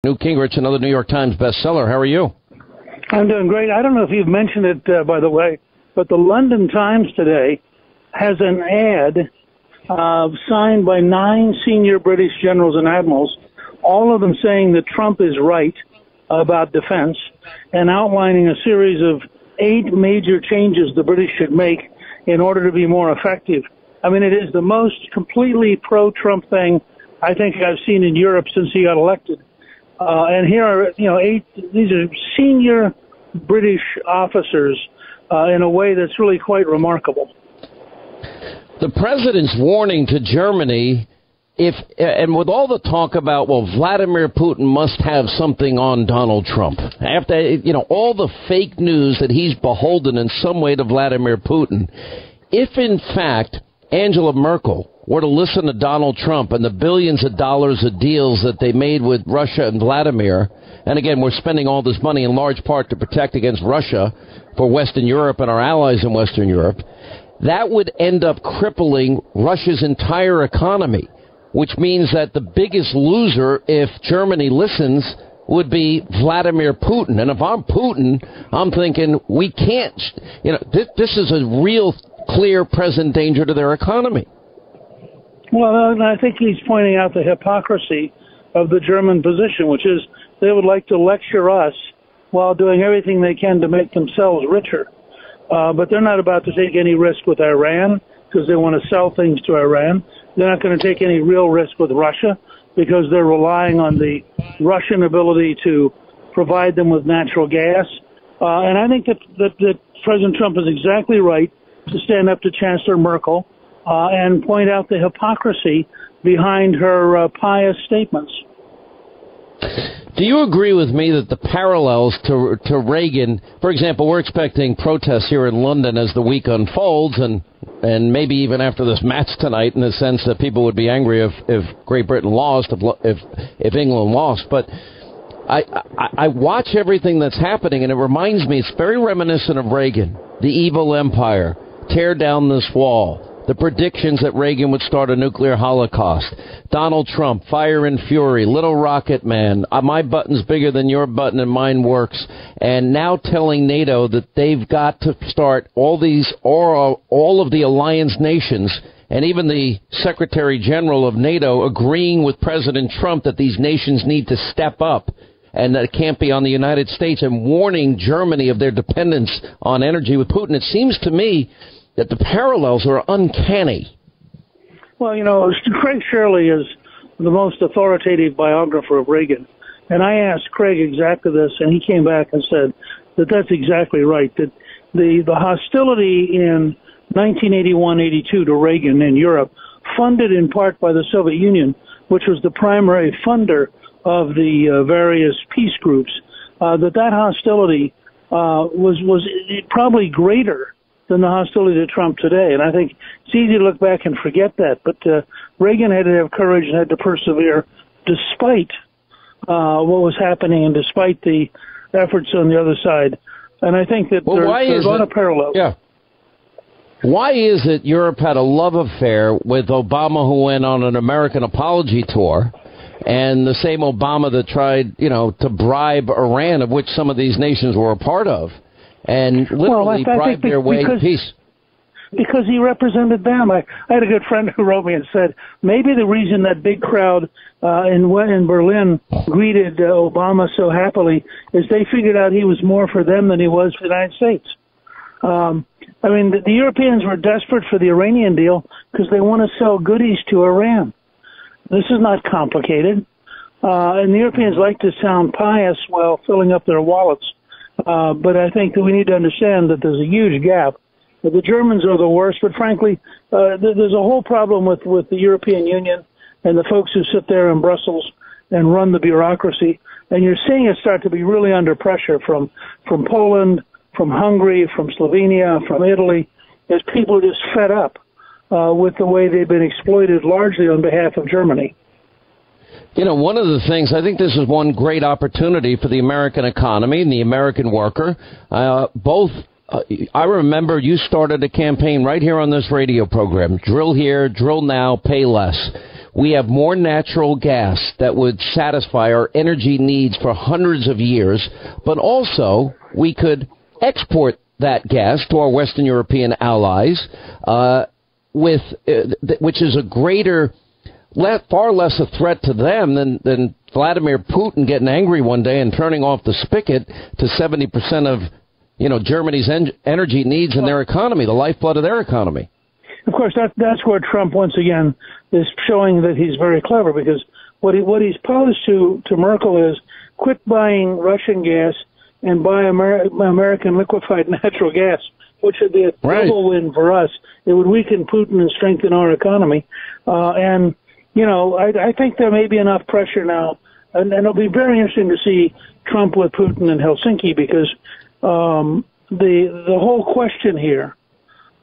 Newt Gingrich, another New York Times bestseller. How are you? I'm doing great. I don't know if you've mentioned it, by the way, but the London Times today has an ad signed by 9 senior British generals and admirals, all of them saying that Trump is right about defense and outlining a series of 8 major changes the British should make in order to be more effective. I mean, it is the most completely pro-Trump thing I think I've seen in Europe since he got elected. And here are, 8, these are senior British officers in a way that's really quite remarkable. The president's warning to Germany, and with all the talk about, Vladimir Putin must have something on Donald Trump. After, all the fake news that he's beholden in some way to Vladimir Putin, if in fact Angela Merkel were to listen to Donald Trump and the billions of dollars of deals that they made with Russia and Vladimir, and again, we're spending all this money in large part to protect against Russia for Western Europe and our allies in Western Europe, that would end up crippling Russia's entire economy, which means that the biggest loser, if Germany listens, would be Vladimir Putin. And if I'm Putin, I'm thinking we can't, this is a real clear present danger to their economy. Well, I think he's pointing out the hypocrisy of the German position, which is they would like to lecture us while doing everything they can to make themselves richer. But they're not about to take any risk with Iran because they want to sell things to Iran. They're not going to take any real risk with Russia because they're relying on the Russian ability to provide them with natural gas. And I think that President Trump is exactly right to stand up to Chancellor Merkel and point out the hypocrisy behind her pious statements. Do you agree with me that the parallels to Reagan, for example, we're expecting protests here in London as the week unfolds, and maybe even after this match tonight, in the sense that people would be angry if Great Britain lost, if England lost. But I watch everything that's happening, and it reminds me, it's very reminiscent of Reagan, the evil empire, tear down this wall. The predictions that Reagan would start a nuclear holocaust. Donald Trump, fire and fury, little rocket man, my button's bigger than your button and mine works. And now telling NATO that they've got to start all of the alliance nations and even the Secretary General of NATO agreeing with President Trump that these nations need to step up and that it can't be on the United States, and warning Germany of their dependence on energy with Putin. It seems to me that the parallels are uncanny. Well, Craig Shirley is the most authoritative biographer of Reagan. And I asked Craig exactly this, and he came back and said that that's exactly right, that the hostility in 1981-82 to Reagan in Europe, funded in part by the Soviet Union, which was the primary funder of the various peace groups, that hostility was probably greater than the hostility to Trump today. And I think it's easy to look back and forget that. But Reagan had to have courage and had to persevere despite what was happening and despite the efforts on the other side. And I think that there's a lot of parallels. Yeah. Why is it Europe had a love affair with Obama, who went on an American apology tour, and the same Obama that tried, to bribe Iran, of which some of these nations were a part of, and literally bribed their way to peace? Because he represented them. I had a good friend who wrote me and said, maybe the reason that big crowd in Berlin greeted Obama so happily is they figured out he was more for them than he was for the United States. The Europeans were desperate for the Iranian deal because they want to sell goodies to Iran. This is not complicated. And the Europeans like to sound pious while filling up their wallets. But I think that we need to understand that there's a huge gap. The Germans are the worst, but frankly, there's a whole problem with the European Union and the folks who sit there in Brussels and run the bureaucracy. And you're seeing it start to be really under pressure from Poland, from Hungary, from Slovenia, from Italy, as people are just fed up with the way they've been exploited largely on behalf of Germany. One of the things, I think this is one great opportunity for the American economy and the American worker. I remember you started a campaign right here on this radio program, Drill Here, Drill Now, Pay Less. we have more natural gas that would satisfy our energy needs for hundreds of years, but also we could export that gas to our Western European allies, which is a greater, far less a threat to them than Vladimir Putin getting angry one day and turning off the spigot to 70% of, Germany's energy needs in their economy, the lifeblood of their economy. Of course, that's where Trump once again is showing that he's very clever, because what he's posed to Merkel is quit buying Russian gas and buy American liquefied natural gas, which would be a double win for us. It would weaken Putin and strengthen our economy. I think there may be enough pressure now, and it'll be very interesting to see Trump with Putin in Helsinki, because the whole question here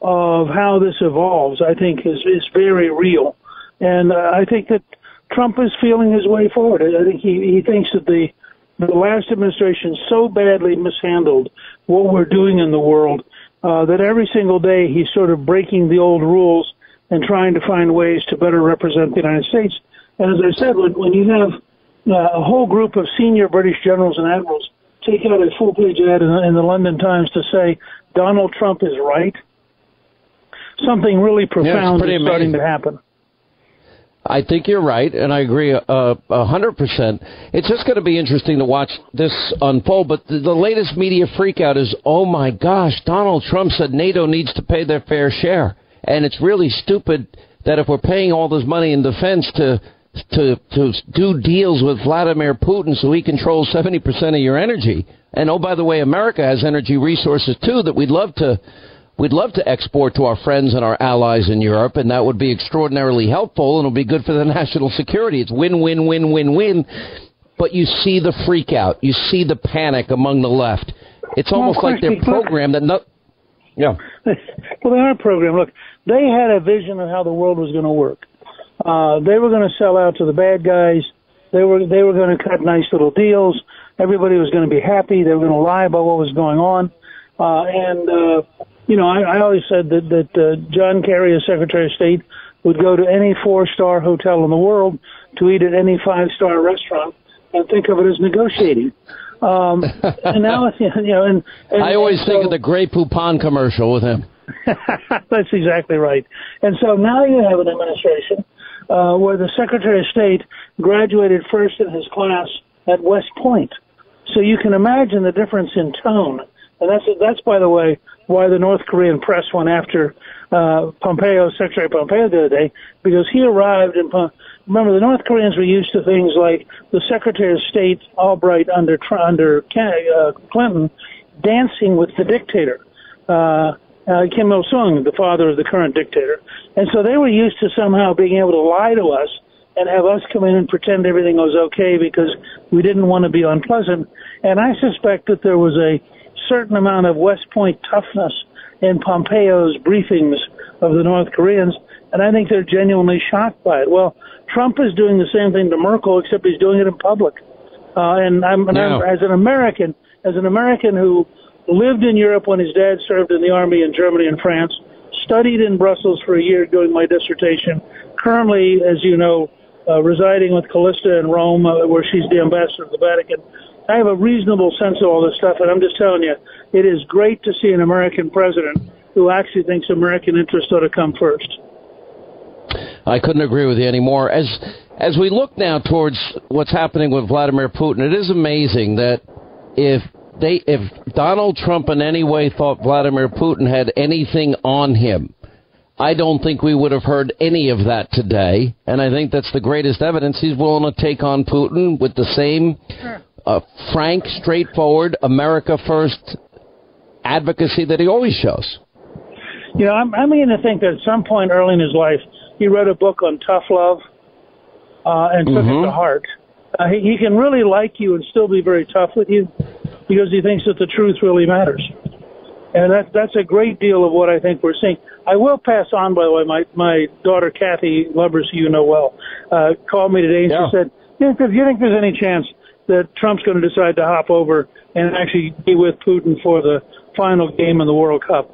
of how this evolves, I think, is very real. And I think that Trump is feeling his way forward. I think he thinks that the last administration so badly mishandled what we're doing in the world that every single day he's sort of breaking the old rules and trying to find ways to better represent the United States. And as I said, when you have a whole group of senior British generals and admirals take out a full-page ad in the London Times to say Donald Trump is right, something really profound is starting to happen. I think you're right, and I agree 100%. It's just going to be interesting to watch this unfold, but the latest media freakout is, oh my gosh, Donald Trump said NATO needs to pay their fair share. And it's really stupid that if we're paying all this money in defense to do deals with Vladimir Putin so he controls 70% of your energy. And oh, by the way, America has energy resources too that we'd love to export to our friends and our allies in Europe, and that would be extraordinarily helpful, and it'll be good for the national security. It's win, win, win, win, win. But you see the freak out. You see the panic among the left. It's almost like they're programmed that yeah. Well, they are programmed. Look, they had a vision of how the world was going to work. They were going to sell out to the bad guys. They were going to cut nice little deals. Everybody was going to be happy. They were going to lie about what was going on. I always said that John Kerry, as Secretary of State, would go to any 4-star hotel in the world to eat at any 5-star restaurant and think of it as negotiating. And now, I always think of the Grey Poupon commercial with him. That's exactly right. And so now you have an administration where the Secretary of State graduated first in his class at West Point. So you can imagine the difference in tone. And that's, by the way, why the North Korean press went after Secretary Pompeo the other day, because he arrived in. Remember, the North Koreans were used to things like the Secretary of State Albright under Clinton dancing with the dictator, Kim Il-sung, the father of the current dictator. And so they were used to somehow being able to lie to us and have us come in and pretend everything was okay because we didn't want to be unpleasant. And I suspect that there was a certain amount of West Point toughness in Pompeo's briefings of the North Koreans, and I think they're genuinely shocked by it. Well, Trump is doing the same thing to Merkel, except he's doing it in public. I'm as an American who lived in Europe when his dad served in the army in Germany and France, studied in Brussels for a year doing my dissertation, currently, as you know, residing with Callista in Rome, where she's the ambassador of the Vatican. I have a reasonable sense of all this stuff, and I'm just telling you, it is great to see an American president who actually thinks American interests ought to come first. I couldn't agree with you anymore. As we look now towards what's happening with Vladimir Putin, it is amazing that if Donald Trump in any way thought Vladimir Putin had anything on him, I don't think we would have heard any of that today. And I think that's the greatest evidence. He's willing to take on Putin with the same frank, straightforward, America first advocacy that he always shows. I'm beginning to think that at some point early in his life, he read a book on tough love and took it to heart. He can really like you and still be very tough with you because he thinks that the truth really matters. And that's a great deal of what I think we're seeing. I will pass on, by the way, my daughter Kathy Lubbers, who you know well, called me today and she said, do you think there's any chance that Trump's going to decide to hop over and actually be with Putin for the final game in the World Cup?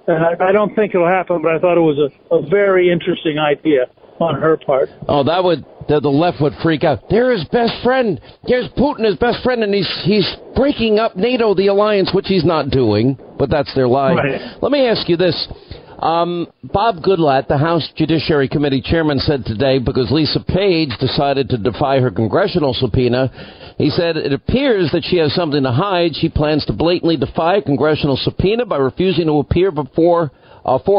And I don't think it'll happen, but I thought it was a very interesting idea. on her part. Oh, the left would freak out. They're his best friend. Here's Putin, his best friend, and he's breaking up NATO, the alliance, which he's not doing, but that's their lie. Right. Let me ask you this. Bob Goodlatte, the House Judiciary Committee chairman, said today, because Lisa Page decided to defy her congressional subpoena, he said, it appears that she has something to hide. She plans to blatantly defy a congressional subpoena by refusing to appear for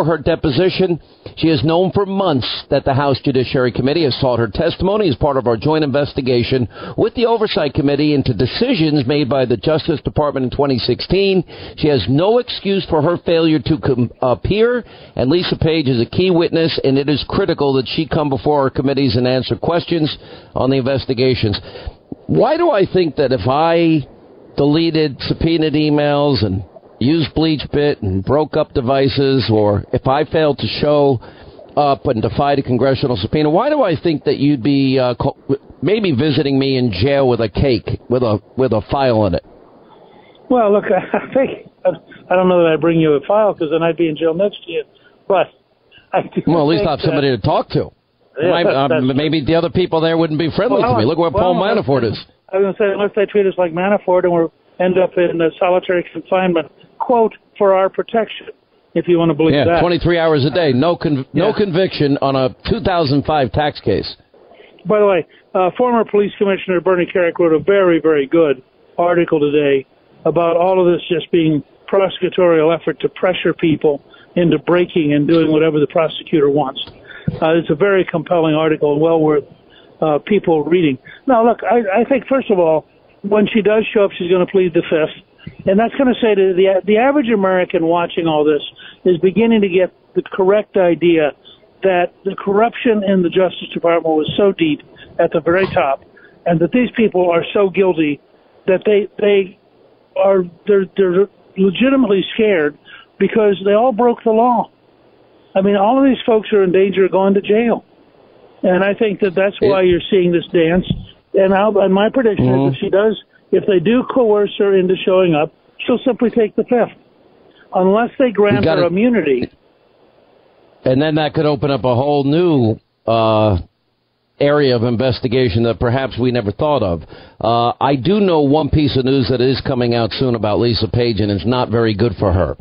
her deposition. She has known for months that the House Judiciary Committee has sought her testimony as part of our joint investigation with the Oversight Committee into decisions made by the Justice Department in 2016. She has no excuse for her failure to appear, and Lisa Page is a key witness, and it is critical that she come before our committees and answer questions on the investigations. Why do I think that if I deleted subpoenaed emails and used BleachBit and broke up devices, or if I failed to show up and defied a congressional subpoena, why do I think that you'd be maybe visiting me in jail with a cake with a file in it? Well, look, I don't know that I'd bring you a file, because then I'd be in jail next to you. But well, at least I'll have somebody to talk to. Yeah, maybe the other people there wouldn't be friendly to me. Look where Paul Manafort is. I was going to say, unless they treat us like Manafort and we'll end up in solitary confinement, quote, for our protection, if you want to believe that. 23 hours a day, no conviction on a 2005 tax case. By the way, former police commissioner Bernie Kerik wrote a very, very good article today about all of this just being prosecutorial effort to pressure people into breaking and doing whatever the prosecutor wants. It's a very compelling article and well worth people reading. Now, look, I think, first of all, when she does show up, she's going to plead the fifth. And that's going to say to the average American watching all this is beginning to get the correct idea that the corruption in the Justice Department was so deep at the very top, and that these people are so guilty that they're legitimately scared because they all broke the law. I mean, all of these folks are in danger of going to jail. And I think that's why you're seeing this dance. And my prediction is if they do coerce her into showing up, she'll simply take the fifth, unless they grant her immunity. And then that could open up a whole new area of investigation that perhaps we never thought of. I do know one piece of news that is coming out soon about Lisa Page, and it's not very good for her.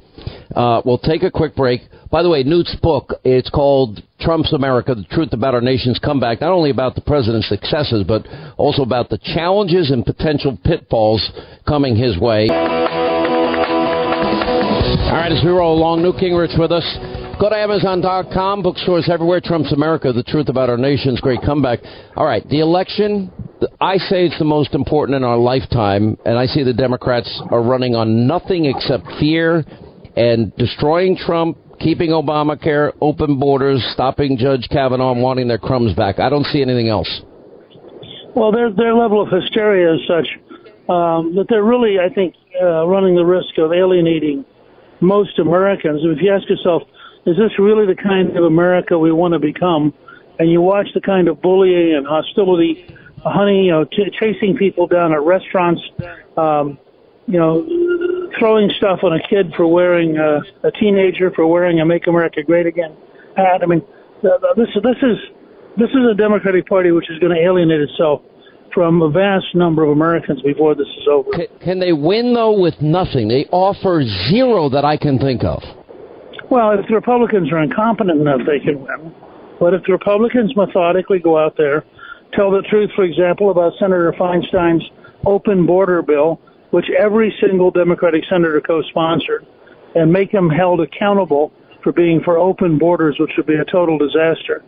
We'll take a quick break. By the way, Newt's book, it's called Trump's America, The Truth About Our Nation's Comeback, not only about the president's successes, but also about the challenges and potential pitfalls coming his way. All right, as we roll along, Newt Gingrich with us. Go to Amazon.com, bookstores everywhere, Trump's America, The Truth About Our Nation's Great Comeback. All right, the election, I say it's the most important in our lifetime, and I see the Democrats are running on nothing except fear and destroying Trump, keeping Obamacare, open borders, stopping Judge Kavanaugh, and wanting their crumbs back. I don't see anything else. Well, their level of hysteria is such that they're really, I think, running the risk of alienating most Americans. If you ask yourself, is this really the kind of America we want to become? And you watch the kind of bullying and hostility, chasing people down at restaurants, throwing stuff on a kid for wearing a teenager for wearing a "Make America Great Again" hat. I mean, this is a Democratic Party which is going to alienate itself from a vast number of Americans before this is over. Can they win, though, with nothing? They offer zero that I can think of. Well, if the Republicans are incompetent enough, they can win. But if the Republicans methodically go out there, tell the truth, for example, about Senator Feinstein's open border bill, which every single Democratic senator co-sponsored, and make them held accountable for being for open borders, which would be a total disaster.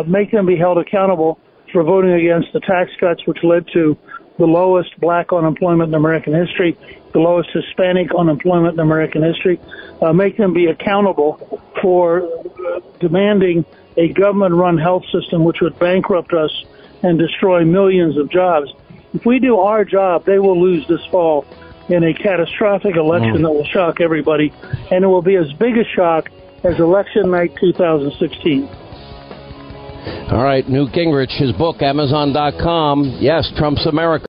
Make them be held accountable for voting against the tax cuts, which led to the lowest black unemployment in American history, the lowest Hispanic unemployment in American history. Make them be accountable for demanding a government-run health system which would bankrupt us and destroy millions of jobs. If we do our job, they will lose this fall in a catastrophic election that will shock everybody, and it will be as big a shock as election night 2016. All right, Newt Gingrich, his book, Amazon.com. Yes, Trump's America.